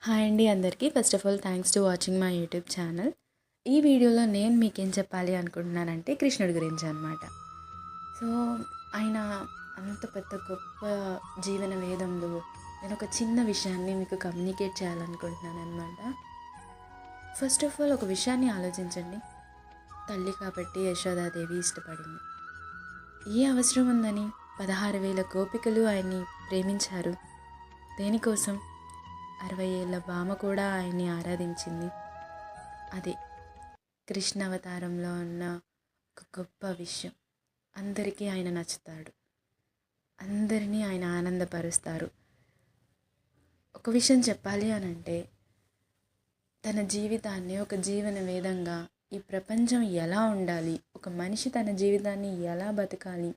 Hi అండి అందరికీ. First of all thanks to watching my YouTube channel. ఈ వీడియోలో నేను మీకేం చెప్పాలి అనుకుంటున్నానంటే కృష్ణుడి గురించి అనమాట. సో ఆయన అంత పెద్ద గొప్ప జీవన వేదంలో నేను ఒక చిన్న విషయాన్ని మీకు కమ్యూనికేట్ చేయాలనుకుంటున్నాను అనమాట. ఫస్ట్ ఆఫ్ ఆల్ ఒక విషయాన్ని ఆలోచించండి. తల్లి కాబట్టి యశోదాదేవి ఇష్టపడింది. ఏ అవసరం ఉందని 16,000 గోపికలు ఆయన్ని ప్రేమించారు. దేనికోసం? 60 ఏళ్ళ భామ కూడా ఆయన్ని ఆరాధించింది. అదే కృష్ణ అవతారంలో ఉన్న ఒక గొప్ప విషయం. అందరికీ ఆయన నచ్చుతాడు, అందరినీ ఆయన ఆనందపరుస్తారు. ఒక విషయం చెప్పాలి అనంటే తన జీవితాన్ని ఒక జీవన వేదంగా, ఈ ప్రపంచం ఎలా ఉండాలి, ఒక మనిషి తన జీవితాన్ని ఎలా బతకాలి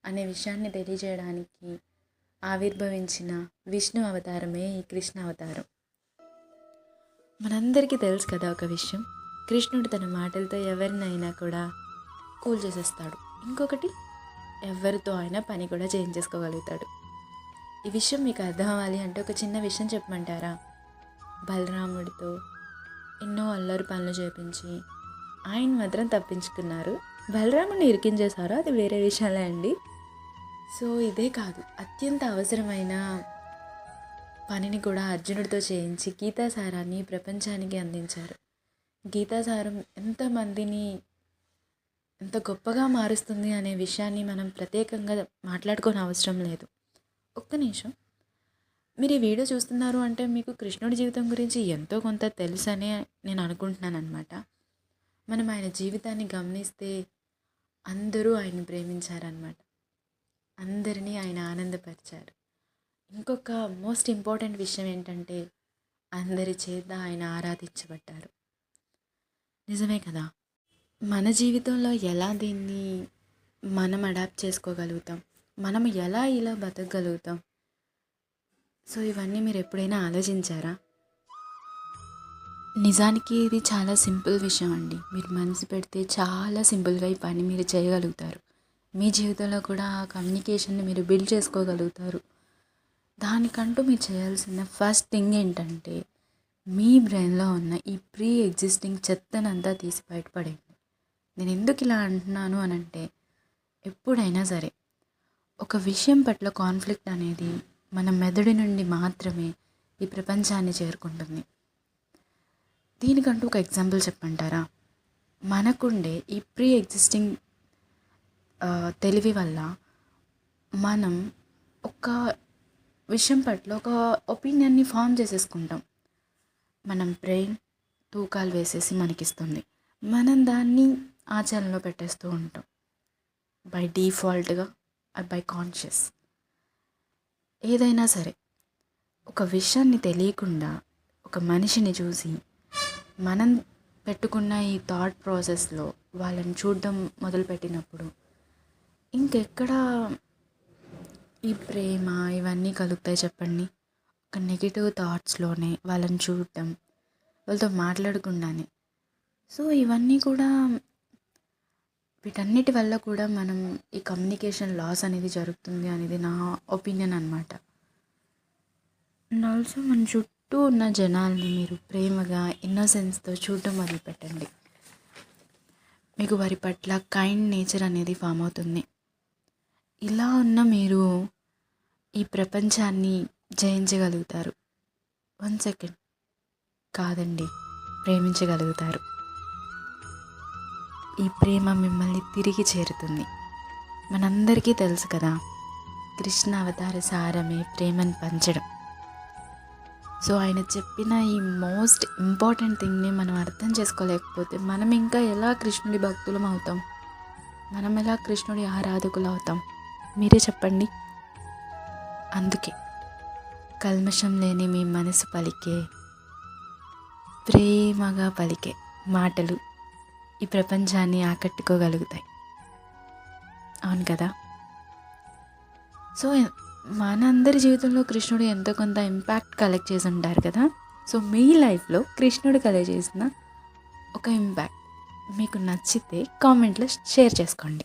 అనే విషయాన్ని తెలియజేయడానికి ఆవిర్భవించిన విష్ణు అవతారమే ఈ కృష్ణ అవతారం. మనందరికీ తెలుసు కదా ఒక విషయం, కృష్ణుడు తన మాటలతో ఎవరినైనా కూడా కూల్ చేసేస్తాడు. ఇంకొకటి, ఎవరితో అయినా పని కూడా చేయించేసుకోగలుగుతాడు. ఈ విషయం మీకు అర్థం అవ్వాలి అంటే ఒక చిన్న విషయం చెప్పమంటారా? బలరాముడితో ఎన్నో అల్లరి పనులు చేపించి ఆయన మాత్రం తప్పించుకున్నారు. బలరాముడిని ఇరికించేశారు, అది వేరే విషయాలే అండి. సో ఇదే కాదు, అత్యంత అవసరమైన పనిని కూడా అర్జునుడితో చేయించి గీతాసారాన్ని ప్రపంచానికి అందించారు. గీతాసారం ఎంతమందిని ఎంత గొప్పగా మారుస్తుంది అనే విషయాన్ని మనం ప్రత్యేకంగా మాట్లాడుకోని అవసరం లేదు. ఒక్క నిమిషం, మీరు ఈ వీడియో చూస్తున్నారు అంటే మీకు కృష్ణుడి జీవితం గురించి ఎంతో కొంత తెలుసనే నేను అనుకుంటున్నాను అనమాట. మనం ఆయన జీవితాన్ని గమనిస్తే అందరూ ఆయన్ని ప్రేమించారనమాట, అందరినీ ఆయన ఆనందపరిచారు. ఇంకొక మోస్ట్ ఇంపార్టెంట్ విషయం ఏంటంటే అందరి చేత ఆయన ఆరాధించబడ్డారు. నిజమే కదా? మన జీవితంలో ఎలా దీన్ని మనం అడాప్ట్ చేసుకోగలుగుతాం, మనం ఎలా ఇలా బతకగలుగుతాం? సో ఇవన్నీ మీరు ఎప్పుడైనా ఆలోచించారా? నిజానికి ఇది చాలా సింపుల్ విషయం అండి. మీరు మనసు పెడితే చాలా సింపుల్గా ఈ పని మీరు చేయగలుగుతారు. మీ జీవితంలో కూడా ఆ కమ్యూనికేషన్ని మీరు బిల్డ్ చేసుకోగలుగుతారు. దానికంటూ మీరు చేయాల్సిన ఫస్ట్ థింగ్ ఏంటంటే మీ బ్రెయిన్లో ఉన్న ఈ ప్రీ ఎగ్జిస్టింగ్ చెత్తనంతా తీసి బయటపడేయండి. నేను ఎందుకు ఇలా అంటున్నాను అనంటే, ఎప్పుడైనా సరే ఒక విషయం పట్ల కాన్ఫ్లిక్ట్ అనేది మన మెదడు నుండి మాత్రమే ఈ ప్రపంచాన్ని చేరుకుంటుంది. దీనికంటూ ఒక ఎగ్జాంపుల్ చెప్పంటారా? మనకుండే ఈ ప్రీ ఎగ్జిస్టింగ్ తెలివి వల్ల మనం ఒక విషయం పట్ల ఒక ఒపీనియన్ని ఫామ్ చేసేసుకుంటాం. మనం బ్రెయిన్ తూకాలు వేసేసి మనకిస్తుంది, మనం దాన్ని ఆచరణలో పెట్టేస్తూ ఉంటాం బై డిఫాల్ట్గా ఆర్ బై కాన్షియస్. ఏదైనా సరే ఒక విషయాన్ని తెలియకుండా ఒక మనిషిని చూసి మనం పెట్టుకున్న ఈ థాట్ ప్రాసెస్లో వాళ్ళని చూడడం మొదలుపెట్టినప్పుడు ఇంకెక్కడ ఈ ప్రేమ ఇవన్నీ కలుగుతాయి చెప్పండి? ఒక నెగిటివ్ థాట్స్లోనే వాళ్ళని చూడటం, వాళ్ళతో మాట్లాడకుండానే. సో ఇవన్నీ కూడా, వీటన్నిటి వల్ల కూడా మనం ఈ కమ్యూనికేషన్ లాస్ అనేది జరుగుతుంది అనేది నా ఒపీనియన్ అనమాట. అండ్ ఆల్సో మన చుట్టూ ఉన్న జనాల్ని మీరు ప్రేమగా ఇన్నోసెన్స్తో చూడటం మొదలుపెట్టండి. మీకు వారి పట్ల కైండ్ నేచర్ అనేది ఫామ్ అవుతుంది. ఇలా ఉన్న మీరు ఈ ప్రపంచాన్ని జయించగలుగుతారు. 1 సెకండ్ కాదండి, ప్రేమించగలుగుతారు. ఈ ప్రేమ మిమ్మల్ని తిరిగి చేరుతుంది. మనందరికీ తెలుసు కదా, కృష్ణ అవతార సారమే ప్రేమను పంచడం. సో ఆయన చెప్పిన ఈ మోస్ట్ ఇంపార్టెంట్ థింగ్ని మనం అర్థం చేసుకోలేకపోతే మనం ఇంకా ఎలా కృష్ణుడి భక్తులం అవుతాం? మనం ఎలా కృష్ణుడి ఆరాధకులు అవుతాం? మీరే చెప్పండి. అందుకే కల్మషం లేని మీ మనసు పలికే, ప్రేమగా పలికే మాటలు ఈ ప్రపంచాన్ని ఆకట్టుకోగలుగుతాయి. అవును కదా? సో మనందరి జీవితంలో కృష్ణుడు ఎంతో కొంత ఇంపాక్ట్ కలెక్ట్ చేసి ఉంటారు కదా. సో మీ లైఫ్లో కృష్ణుడు కలెక్ట్ చేసిన ఒక ఇంపాక్ట్ మీకు నచ్చితే కామెంట్లో షేర్ చేసుకోండి.